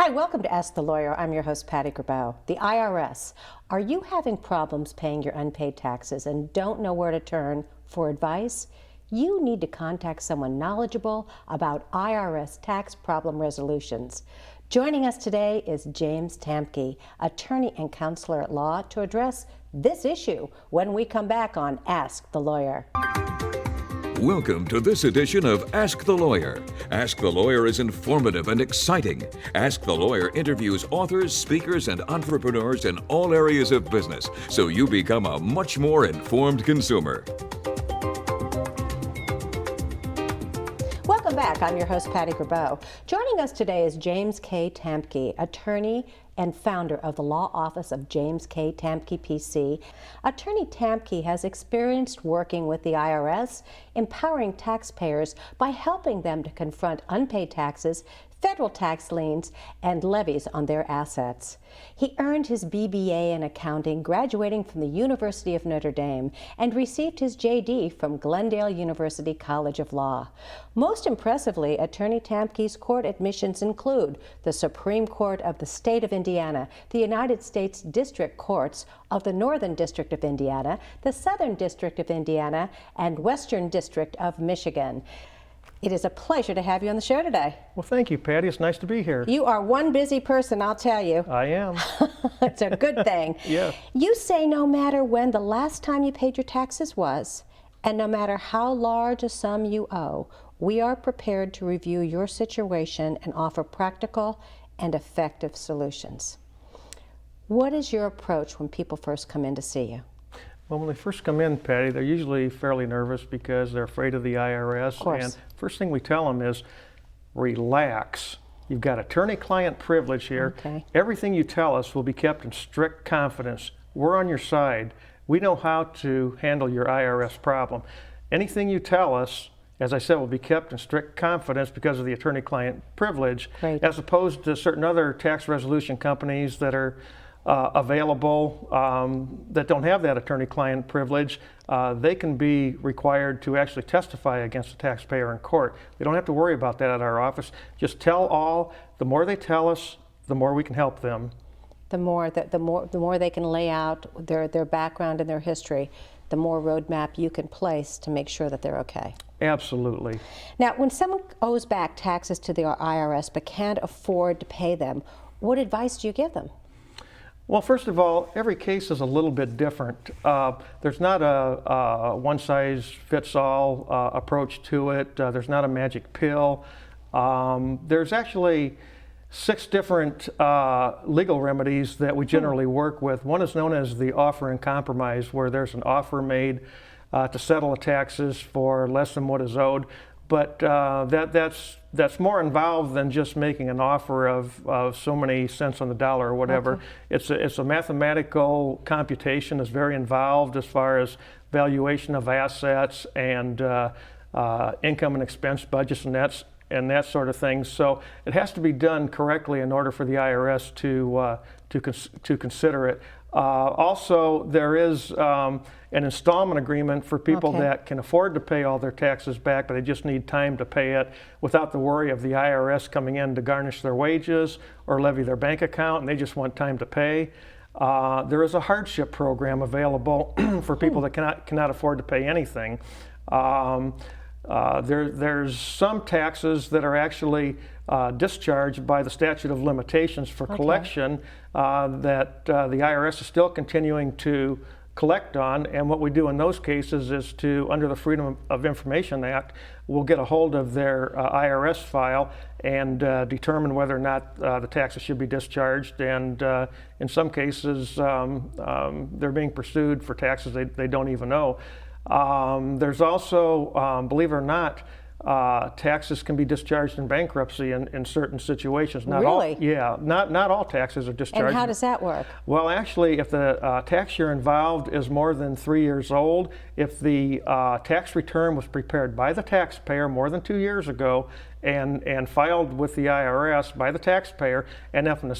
Hi, welcome to Ask the Lawyer. I'm your host, Patty Grabow. The IRS. Are you having problems paying your unpaid taxes and don't know where to turn for advice? You need to contact someone knowledgeable about IRS tax problem resolutions. Joining us today is James Tamke, attorney and counselor at law, to address this issue when we come back on Ask the Lawyer. Welcome to this edition of Ask the Lawyer. Ask the Lawyer is informative and exciting. Ask the Lawyer interviews authors, speakers, and entrepreneurs in all areas of business, so you become a much more informed consumer. Welcome back. I'm your host, Patty Grabow. Joining us today is James K. Tamke, attorney and founder of the law office of James K. Tamke, PC. Attorney Tamke has experience working with the IRS, empowering taxpayers by helping them to confront unpaid taxes, federal tax liens, and levies on their assets. He earned his BBA in accounting, graduating from the University of Notre Dame, and received his JD from Glendale University College of Law. Most impressively, Attorney Tamke's court admissions include the Supreme Court of the State of Indiana, the United States District Courts of the Northern District of Indiana, the Southern District of Indiana, and Western District of Michigan. It is a pleasure to have you on the show today. Well, thank you, Patty. It's nice to be here. You are one busy person, I'll tell you. I am. It's a good thing. Yeah. You say no matter when the last time you paid your taxes was, and no matter how large a sum you owe, we are prepared to review your situation and offer practical and effective solutions. What is your approach when people first come in to see you? Well, when they first come in, Patty, they're usually fairly nervous because they're afraid of the IRS. Of course. And first thing we tell them is, relax. You've got attorney-client privilege here. Okay. Everything you tell us will be kept in strict confidence. We're on your side. We know how to handle your IRS problem. Anything you tell us, as I said, will be kept in strict confidence because of the attorney-client privilege, Right. as opposed to certain other tax resolution companies that are available that don't have that attorney-client privilege. They can be required to actually testify against the taxpayer in court. They don't have to worry about that at our office. Just tell all. The more they tell us, the more we can help them. The more they can lay out their background and their history, the more roadmap you can place to make sure that they're okay. Absolutely. Now, when someone owes back taxes to the IRS but can't afford to pay them, what advice do you give them? Well, first of all, every case is a little bit different. There's not a one-size-fits-all approach to it. There's not a magic pill. There's actually 6 different legal remedies that we generally work with. One is known as the offer in compromise, where there's an offer made to settle the taxes for less than what is owed. But that's more involved than just making an offer of so many cents on the dollar or whatever. Okay. It's a mathematical computation that's very involved as far as valuation of assets and income and expense budgets and that sort of thing. So it has to be done correctly in order for the IRS to consider it. Also, there is an installment agreement for people that can afford to pay all their taxes back, but they just need time to pay it without the worry of the IRS coming in to garnish their wages or levy their bank account, and they just want time to pay. There is a hardship program available for people that cannot afford to pay anything. There's some taxes that are actually discharged by the statute of limitations for collection that the IRS is still continuing to collect on, and what we do in those cases is to, under the Freedom of Information Act, we'll get a hold of their IRS file and determine whether or not the taxes should be discharged, and in some cases they're being pursued for taxes they don't even owe. There's also, believe it or not, taxes can be discharged in bankruptcy in certain situations. Not really? Not all taxes are discharged. And how does that work? Well, actually, if the tax year involved is more than 3 years old, if the tax return was prepared by the taxpayer more than 2 years ago and filed with the IRS by the taxpayer, and if an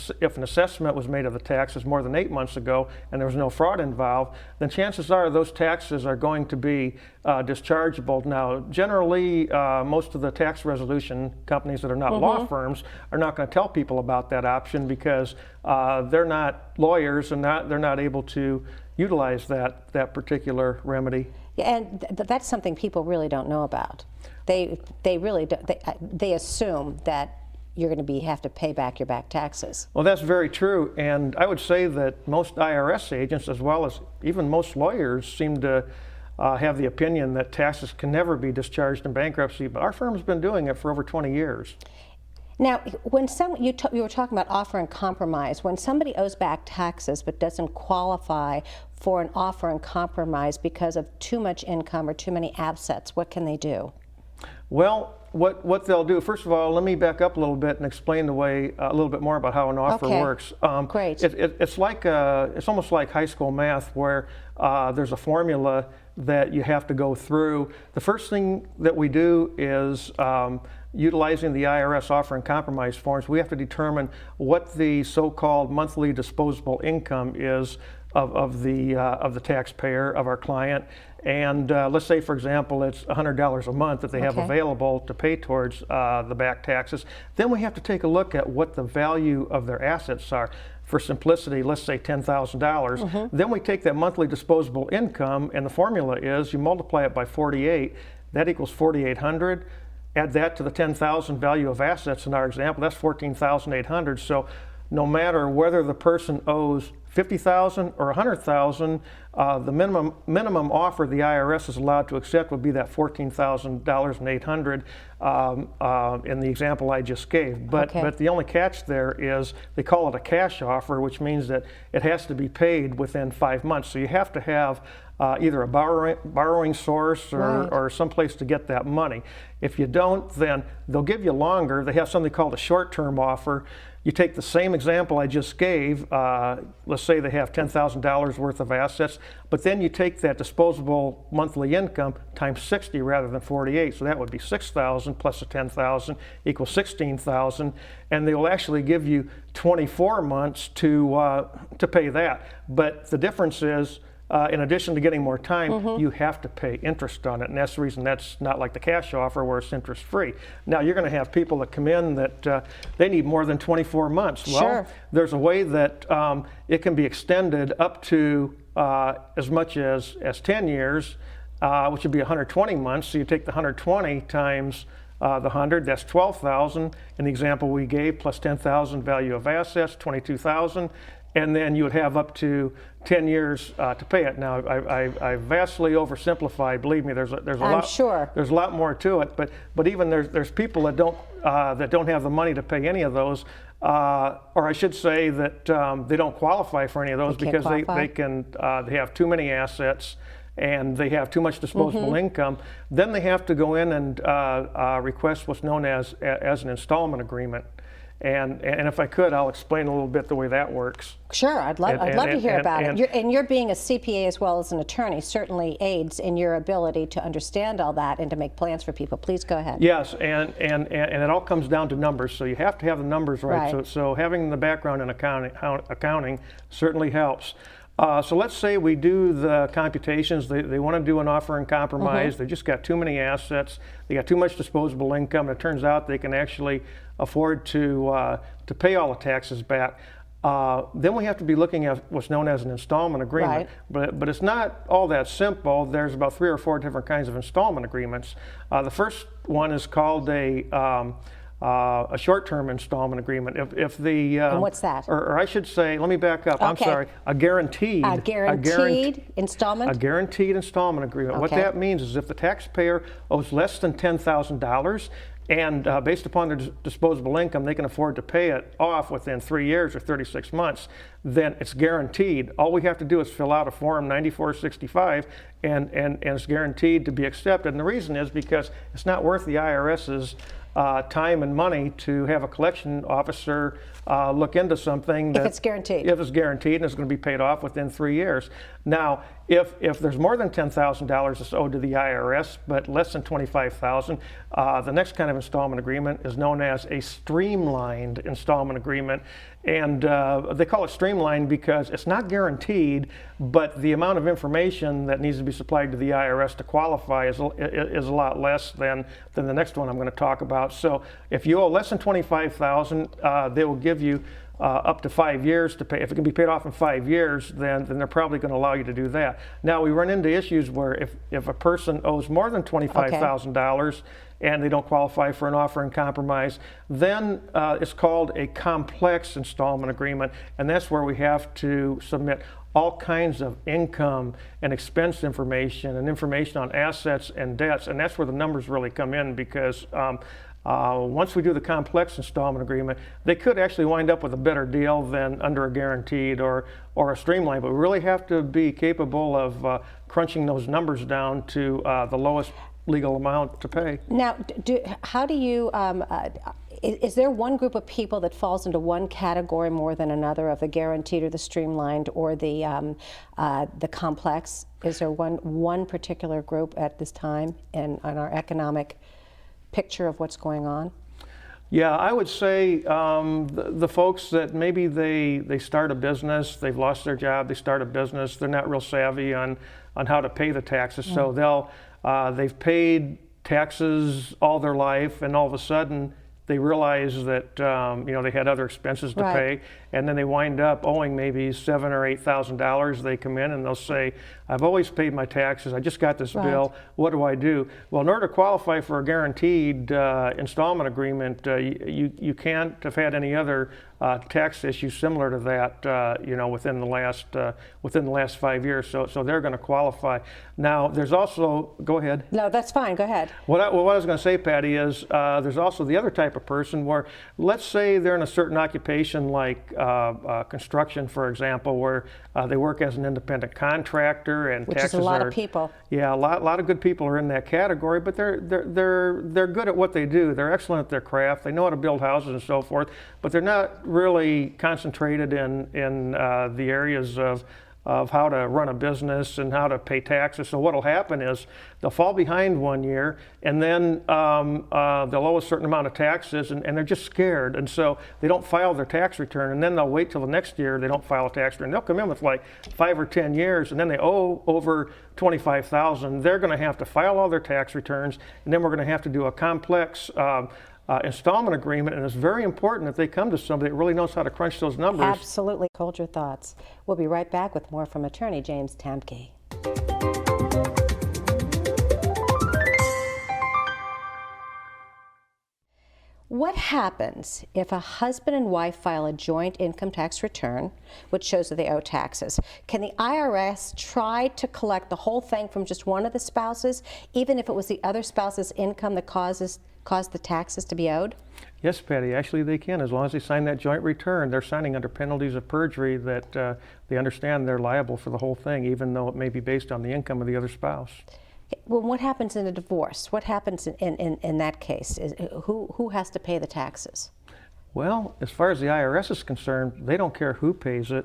assessment was made of the taxes more than 8 months ago and there was no fraud involved, then chances are those taxes are going to be dischargeable. Now, generally, most of the tax resolution companies that are not law firms are not going to tell people about that option because they're not lawyers and they're not able to utilize that particular remedy. Yeah, and that's something people really don't know about. They really don't, they assume that you're going to have to pay back your back taxes. Well, that's very true, and I would say that most IRS agents, as well as even most lawyers, seem to have the opinion that taxes can never be discharged in bankruptcy, but our firm's been doing it for over 20 years. Now, when you were talking about offer and compromise, when somebody owes back taxes but doesn't qualify for an offer and compromise because of too much income or too many assets, what can they do? Well, what they'll do, first of all, let me back up a little bit and explain the way a little bit more about how an offer works. Great. It's almost like high school math where there's a formula that you have to go through. The first thing that we do is utilizing the IRS offer and compromise forms, we have to determine what the so-called monthly disposable income is of the taxpayer, of our client. And let's say, for example, it's $100 a month that they have available to pay towards the back taxes. Then we have to take a look at what the value of their assets are. For simplicity, let's say $10,000. Then we take that monthly disposable income, and the formula is you multiply it by 48. That equals 4,800. Add that to the 10,000 value of assets in our example. That's 14,800. So no matter whether the person owes $50,000 or $100,000, the minimum offer the IRS is allowed to accept would be that $14,800 in the example I just gave. But the only catch there is they call it a cash offer, which means that it has to be paid within 5 months. So you have to have either a borrowing source or someplace to get that money. If you don't, then they'll give you longer. They have something called a short-term offer. You take the same example I just gave, let's say they have $10,000 worth of assets, but then you take that disposable monthly income times 60 rather than 48, so that would be 6,000 plus the 10,000 equals 16,000, and they will actually give you 24 months to pay that. But the difference is, in addition to getting more time, you have to pay interest on it, and that's the reason that's not like the cash offer where it's interest-free. Now, you're going to have people that come in that they need more than 24 months. Well, there's a way that it can be extended up to as much as 10 years, which would be 120 months. So you take the 120 times the 100, that's 12,000 in the example we gave, plus 10,000 value of assets, 22,000. And then you would have up to 10 years to pay it. Now, I vastly oversimplified. Believe me, there's a lot. Sure. There's a lot more to it. But even there's people that don't have the money to pay any of those, or I should say that they don't qualify for any of those because they have too many assets and they have too much disposable income. Then they have to go in and request what's known as an installment agreement. And if I could, I'll explain a little bit the way that works. Sure, I'd love to hear about it. You're being a CPA as well as an attorney certainly aids in your ability to understand all that and to make plans for people. Please go ahead. Yes, and it all comes down to numbers. So you have to have the numbers right. So having the background in accounting certainly helps. So let's say we do the computations. They want to do an offer and compromise. They just got too many assets. They got too much disposable income. And it turns out they can actually afford to pay all the taxes back. Then we have to be looking at what's known as an installment agreement. But it's not all that simple. There's about 3 or 4 different kinds of installment agreements. The first one is called a short-term installment agreement. If the and what's that? Or I should say, let me back up. I'm sorry. A guaranteed installment. A guaranteed installment agreement. What that means is if the taxpayer owes less than $10,000 and based upon their disposable income, they can afford to pay it off within 3 years or 36 months, then it's guaranteed. All we have to do is fill out a form 9465 and it's guaranteed to be accepted. And the reason is because it's not worth the IRS's time and money to have a collection officer look into something if it's guaranteed. If it's guaranteed and it's going to be paid off within 3 years. Now, if there's more than $10,000 that's owed to the IRS, but less than $25,000, the next kind of installment agreement is known as a streamlined installment agreement. And they call it streamlined because it's not guaranteed, but the amount of information that needs to be supplied to the IRS to qualify is a lot less than the next one I'm going to talk about. So if you owe less than $25,000, they will give you up to 5 years to pay. If it can be paid off in 5 years, then they're probably going to allow you to do that. Now, we run into issues where if a person owes more than $25,000 and they don't qualify for an offer in compromise, then it's called a complex installment agreement, and that's where we have to submit all kinds of income and expense information and information on assets and debts, and that's where the numbers really come in, because once we do the complex installment agreement, they could actually wind up with a better deal than under a guaranteed or a streamlined, but we really have to be capable of crunching those numbers down to the lowest legal amount to pay. Now, how do you, is there one group of people that falls into one category more than another, of the guaranteed or the streamlined or the complex? Is there one particular group at this time in our economic picture of what's going on? Yeah, I would say the folks that maybe they start a business, they've lost their job, they start a business, they're not real savvy on how to pay the taxes, so they've paid taxes all their life, and all of a sudden they realize that they had other expenses to pay, and then they wind up owing maybe $7,000 or $8,000. They come in and they'll say, "I've always paid my taxes. I just got this bill. What do I do?" Well, in order to qualify for a guaranteed installment agreement, you can't have had any other tax issues similar to that, within the last 5 years. So they're going to qualify. Now, there's also, go ahead. No, that's fine. Go ahead. What I was going to say, Patty, is there's also the other type of person where, let's say they're in a certain occupation like construction, for example, where they work as an independent contractor, and which taxes is a lot of people. Yeah, a lot of good people are in that category, but they're good at what they do. They're excellent at their craft. They know how to build houses and so forth, but they're not really concentrated in the areas of how to run a business and how to pay taxes. So what'll happen is they'll fall behind 1 year, and then they'll owe a certain amount of taxes, and they're just scared, and so they don't file their tax return, and then they'll wait till the next year they don't file a tax return. They'll come in with like 5 or 10 years, and then they owe over $25,000. They're going to have to file all their tax returns, and then we're going to have to do a complex installment agreement, and it's very important that they come to somebody that really knows how to crunch those numbers. Absolutely. Hold your thoughts. We'll be right back with more from attorney James Tamke. What happens if a husband and wife file a joint income tax return, which shows that they owe taxes? Can the IRS try to collect the whole thing from just one of the spouses, even if it was the other spouse's income that caused the taxes to be owed? Yes, Patty, actually they can, as long as they sign that joint return. They're signing under penalties of perjury that they understand they're liable for the whole thing, even though it may be based on the income of the other spouse. Well, what happens in a divorce? What happens in that case? Who has to pay the taxes? Well, as far as the IRS is concerned, they don't care who pays it.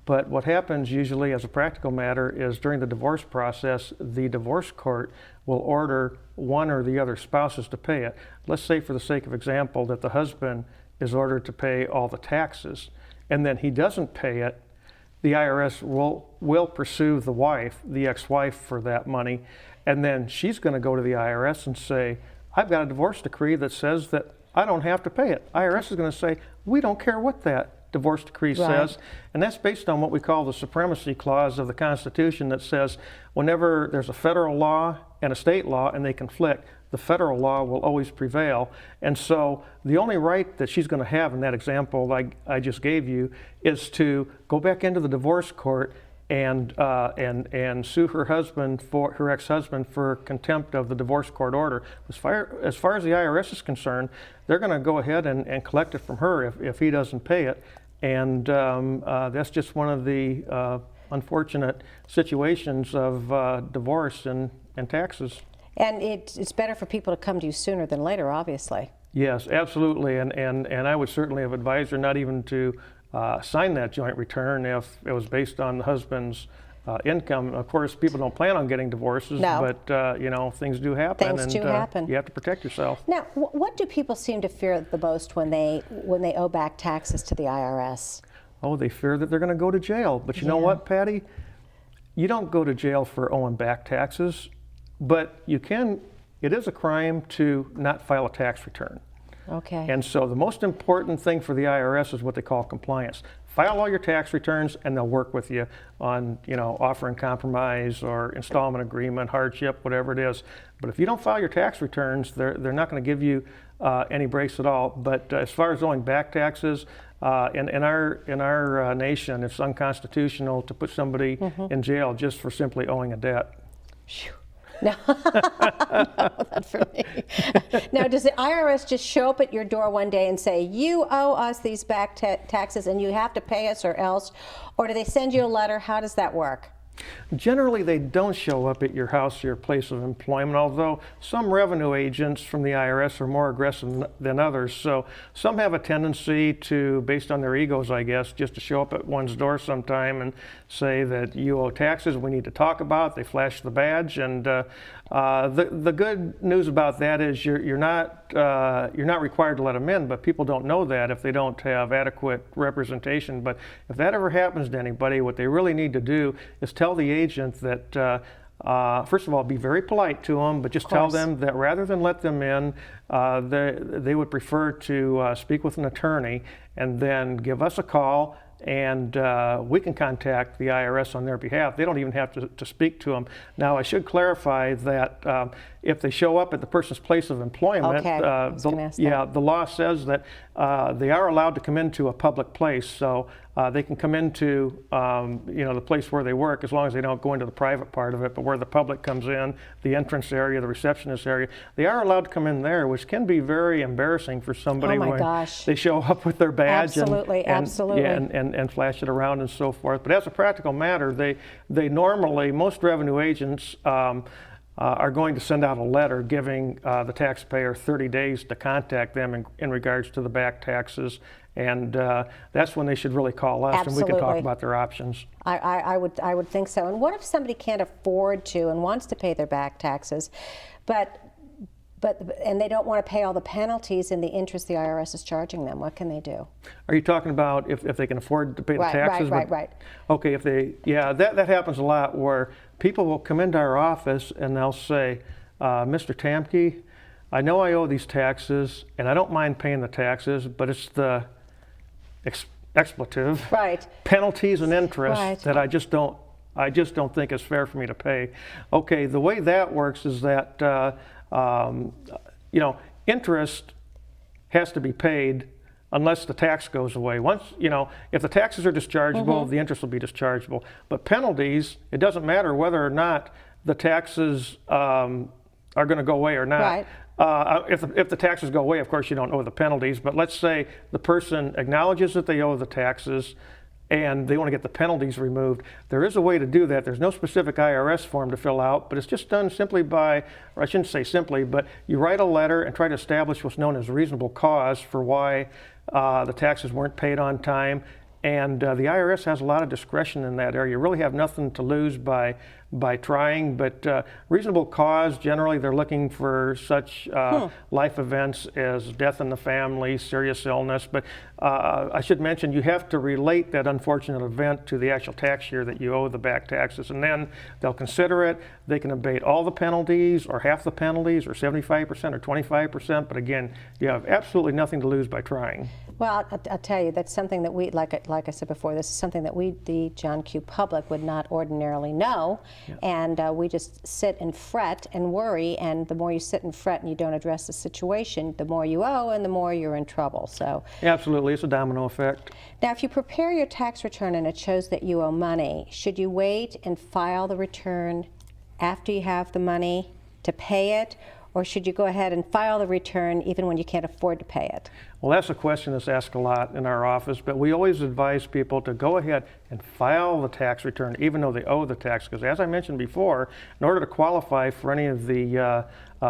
But what happens usually as a practical matter is during the divorce process, the divorce court will order one or the other spouses to pay it. Let's say, for the sake of example, that the husband is ordered to pay all the taxes, and then he doesn't pay it. The IRS will pursue the wife, the ex-wife, for that money, and then she's going to go to the IRS and say, "I've got a divorce decree that says that I don't have to pay it." IRS is going to say, "We don't care what that divorce decree says," and that's based on what we call the supremacy clause of the Constitution that says whenever there's a federal law and a state law and they conflict, the federal law will always prevail. And so the only right that she's going to have in that example like I just gave you is to go back into the divorce court and sue her husband, for her ex-husband, for contempt of the divorce court order. As far as the IRS is concerned, they're going to go ahead and collect it from her if he doesn't pay it. And that's just one of the unfortunate situations of divorce and taxes. And it's better for people to come to you sooner than later, obviously. Yes, absolutely. And I would certainly have advised her not even to sign that joint return if it was based on the husband's income. Of course, people don't plan on getting divorces, No. but you know, things do happen, Things and do happen. you have to protect yourself. Now, what do people seem to fear the most when they owe back taxes to the IRS? Oh, they fear that they're going to go to jail. But you know what, Patty? You don't go to jail for owing back taxes, but you can. It is a crime to not file a tax return. Okay. And so the most important thing for the IRS is what they call compliance. File all your tax returns, and they'll work with you on, you know, offering compromise or installment agreement, hardship, whatever it is. But if you don't file your tax returns, they're not going to give you any breaks at all. But as far as owing back taxes, in our nation, it's unconstitutional to put somebody in jail just for simply owing a debt. No, no, not for me. Now, does the IRS just show up at your door one day and say, you owe us these back taxes and you have to pay us or else? Or do they send you a letter? How does that work? Generally, they don't show up at your house or your place of employment, although some revenue agents from the IRS are more aggressive than others. So some have a tendency to, based on their egos, I guess, just to show up at one's door sometime and say that you owe taxes, we need to talk about it. They flash the badge, and the good news about that is you're not required to let them in, but people don't know that if they don't have adequate representation. But if that ever happens to anybody, what they really need to do is tell the agent that, first of all, be very polite to them, but just tell them that rather than let them in, they would prefer to speak with an attorney and then give us a call, and we can contact the IRS on their behalf. They don't even have to speak to them. Now, I should clarify that if they show up at the person's place of employment, the law says that they are allowed to come into a public place. So they can come into the place where they work as long as they don't go into the private part of it, but where the public comes in, the entrance area, the receptionist area, they are allowed to come in there, which can be very embarrassing for somebody when they show up with their badge and flash it around and so forth. But as a practical matter, they normally, most revenue agents are going to send out a letter giving the taxpayer 30 days to contact them in regards to the back taxes, and that's when they should really call us, and we can talk about their options. I would think so. And what if somebody can't afford to and wants to pay their back taxes, and they don't want to pay all the penalties and the interest the IRS is charging them? What can they do? Are you talking about if they can afford to pay the taxes? Right. Okay, that happens a lot, where people will come into our office and they'll say, Mr. Tamke, I know I owe these taxes and I don't mind paying the taxes, but it's the expletive penalties and interest that I just don't think is fair for me to pay. Okay, the way that works is that interest has to be paid unless the tax goes away. Once, if the taxes are dischargeable, the interest will be dischargeable. But penalties, it doesn't matter whether or not the taxes are going to go away or not. If the taxes go away, of course, you don't owe the penalties. But let's say the person acknowledges that they owe the taxes and they want to get the penalties removed. There is a way to do that. There's no specific IRS form to fill out, but it's just done simply by, or I shouldn't say simply, but you write a letter and try to establish what's known as reasonable cause for why the taxes weren't paid on time. And the IRS has a lot of discretion in that area. You really have nothing to lose by trying, but reasonable cause, generally they're looking for such life events as death in the family, serious illness. But I should mention, you have to relate that unfortunate event to the actual tax year that you owe the back taxes, and then they'll consider it. They can abate all the penalties or half the penalties or 75% or 25%, but again, you have absolutely nothing to lose by trying. Well, I'll tell you, that's something that we, like I said before, this is something that we, the John Q. public, would not ordinarily know. And we just sit and fret and worry, and the more you sit and fret and you don't address the situation, the more you owe and the more you're in trouble. So absolutely, it's a domino effect. Now, if you prepare your tax return and it shows that you owe money, should you wait and file the return after you have the money to pay it, or should you go ahead and file the return even when you can't afford to pay it? Well, that's a question that's asked a lot in our office, but we always advise people to go ahead and file the tax return even though they owe the tax, because as I mentioned before, in order to qualify for any of the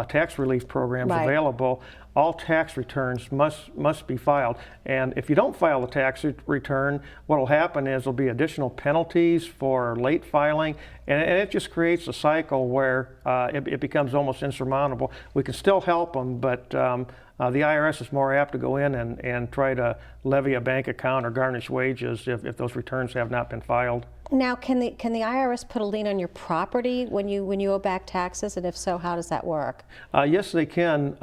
tax relief programs available, all tax returns must be filed. And if you don't file the tax return, what will happen is there'll be additional penalties for late filing, and it just creates a cycle where it becomes almost insurmountable. We can still help them, but the IRS is more apt to go in and try to levy a bank account or garnish wages if those returns have not been filed. Now, can the IRS put a lien on your property when you owe back taxes, and if so, how does that work? Yes, they can.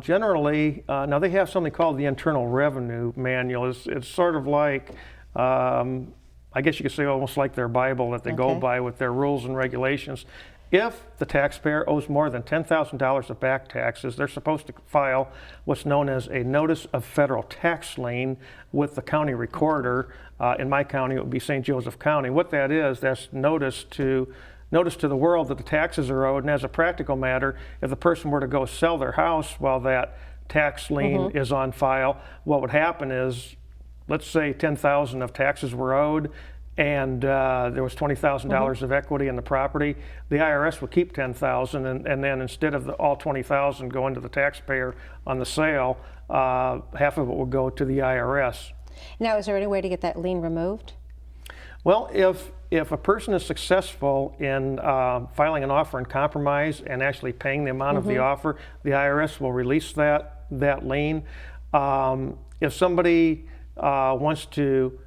Generally, now they have something called the Internal Revenue Manual. It's sort of like, I guess you could say almost like their Bible that they go by with their rules and regulations. If the taxpayer owes more than $10,000 of back taxes, they're supposed to file what's known as a notice of federal tax lien with the county recorder. In my county, it would be St. Joseph County. What that is, that's notice to the world that the taxes are owed. And as a practical matter, if the person were to go sell their house while that tax lien is on file, what would happen is, let's say $10,000 of taxes were owed, and there was $20,000 of equity in the property, the IRS would keep $10,000, and then instead of all $20,000 going to the taxpayer on the sale, half of it would go to the IRS. Now, is there any way to get that lien removed? Well, if a person is successful in filing an offer in compromise and actually paying the amount of the offer, the IRS will release that lien. If somebody wants to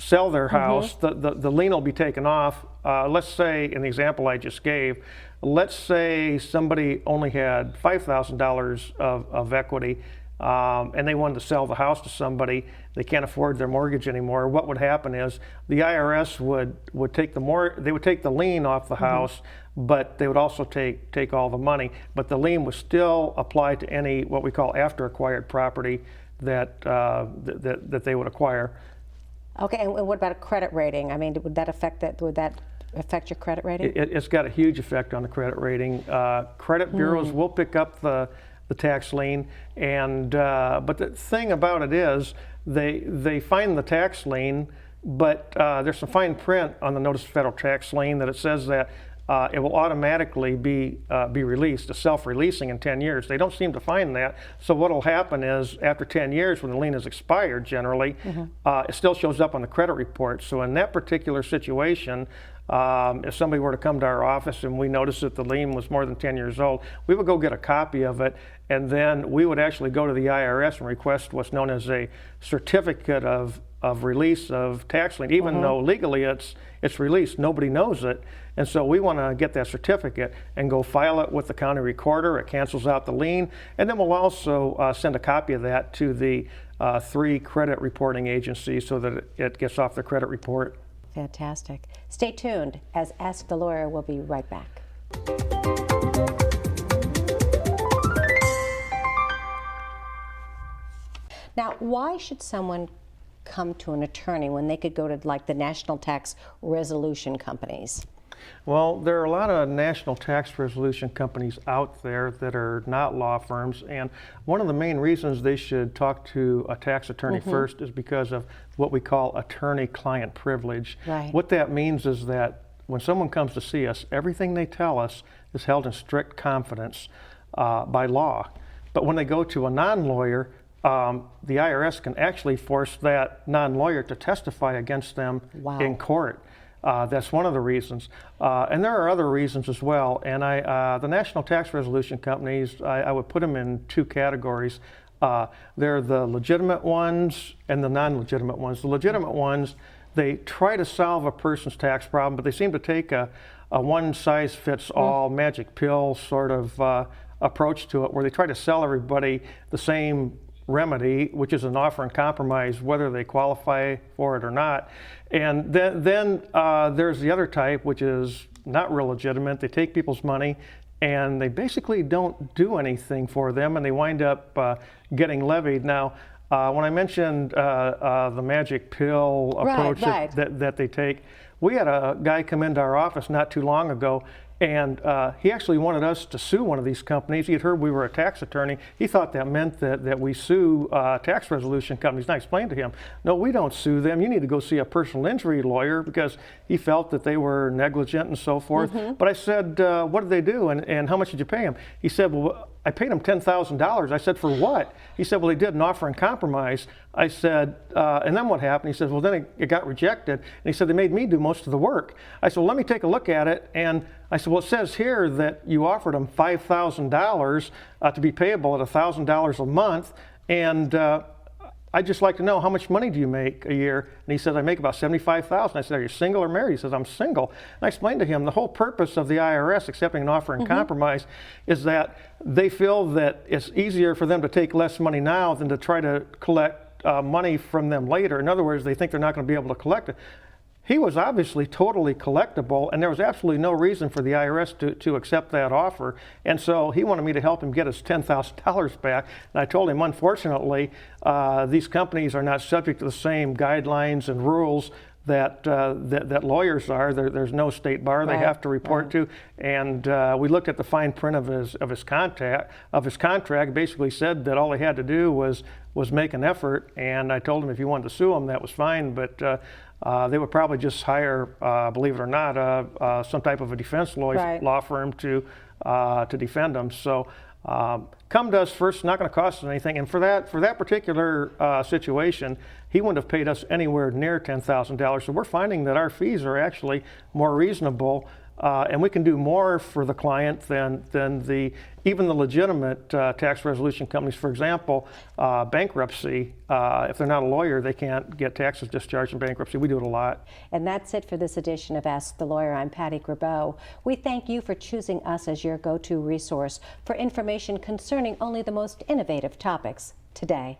sell their house, the lien will be taken off. Let's say, in the example I just gave, let's say somebody only had $5,000 of equity, and they wanted to sell the house to somebody. They can't afford their mortgage anymore. What would happen is the IRS would take the lien off the house, but they would also take all the money. But the lien would still apply to any what we call after acquired property that they would acquire. Okay, and what about a credit rating? I mean, would that affect your credit rating? It's got a huge effect on the credit rating. Credit bureaus will pick up the tax lien, and but the thing about it is they find the tax lien, but there's some fine print on the notice of federal tax lien that it says that it will automatically be released, self-releasing in 10 years. They don't seem to find that. So what will happen is after 10 years, when the lien is expired generally, it still shows up on the credit report. So in that particular situation, if somebody were to come to our office and we noticed that the lien was more than 10 years old, we would go get a copy of it, and then we would actually go to the IRS and request what's known as a certificate of release of tax lien, even though legally it's released. Nobody knows it. And so we want to get that certificate and go file it with the county recorder. It cancels out the lien. And then we'll also send a copy of that to the 3 credit reporting agencies so that it gets off the credit report. Fantastic. Stay tuned, as Ask the Lawyer will be right back. Now, why should someone come to an attorney when they could go to like the national tax resolution companies? Well, there are a lot of national tax resolution companies out there that are not law firms, and one of the main reasons they should talk to a tax attorney first is because of what we call attorney-client privilege. Right. What that means is that when someone comes to see us, everything they tell us is held in strict confidence by law. But when they go to a non-lawyer, the IRS can actually force that non-lawyer to testify against them in court. That's one of the reasons. And there are other reasons as well. And the national tax resolution companies, I would put them in 2 categories. They're the legitimate ones and the non-legitimate ones. The legitimate ones, they try to solve a person's tax problem, but they seem to take a one-size-fits-all magic pill sort of approach to it, where they try to sell everybody the same remedy, which is an offer in compromise, whether they qualify for it or not. And then there's the other type, which is not real legitimate. They take people's money and they basically don't do anything for them, and they wind up getting levied. Now, when I mentioned the magic pill approach that they take, we had a guy come into our office not too long ago, And he actually wanted us to sue one of these companies. He had heard we were a tax attorney. He thought that meant that we sue tax resolution companies. And I explained to him, no, we don't sue them. You need to go see a personal injury lawyer, because he felt that they were negligent and so forth. But I said, what did they do, and how much did you pay them? He said, well, I paid them $10,000. I said, for what? He said, well, they did an offer in compromise. I said, and then what happened? He said, well, then it got rejected. And he said, they made me do most of the work. I said, well, let me take a look at it. And I said, well, it says here that you offered them $5,000 to be payable at $1,000 a month. And I'd just like to know, how much money do you make a year? And he said, I make about $75,000. I said, are you single or married? He says, I'm single. And I explained to him the whole purpose of the IRS accepting an offer in compromise is that they feel that it's easier for them to take less money now than to try to collect money from them later. In other words, they think they're not going to be able to collect it. He was obviously totally collectible, and there was absolutely no reason for the IRS to accept that offer. And so he wanted me to help him get his $10,000 back. And I told him, unfortunately, these companies are not subject to the same guidelines and rules that lawyers are. There's no state bar they have to report to. And we looked at the fine print of his contract. Basically said that all they had to do was make an effort. And I told him if he wanted to sue him, that was fine. But they would probably just hire, believe it or not, some type of a defense law firm to defend them. So come to us first. It's not going to cost us anything. And for that particular situation, he wouldn't have paid us anywhere near $10,000. So we're finding that our fees are actually more reasonable, and we can do more for the client than even the legitimate tax resolution companies. For example, bankruptcy, if they're not a lawyer, they can't get taxes discharged in bankruptcy. We do it a lot. And that's it for this edition of Ask the Lawyer. I'm Patty Grabeau. We thank you for choosing us as your go-to resource for information concerning only the most innovative topics today.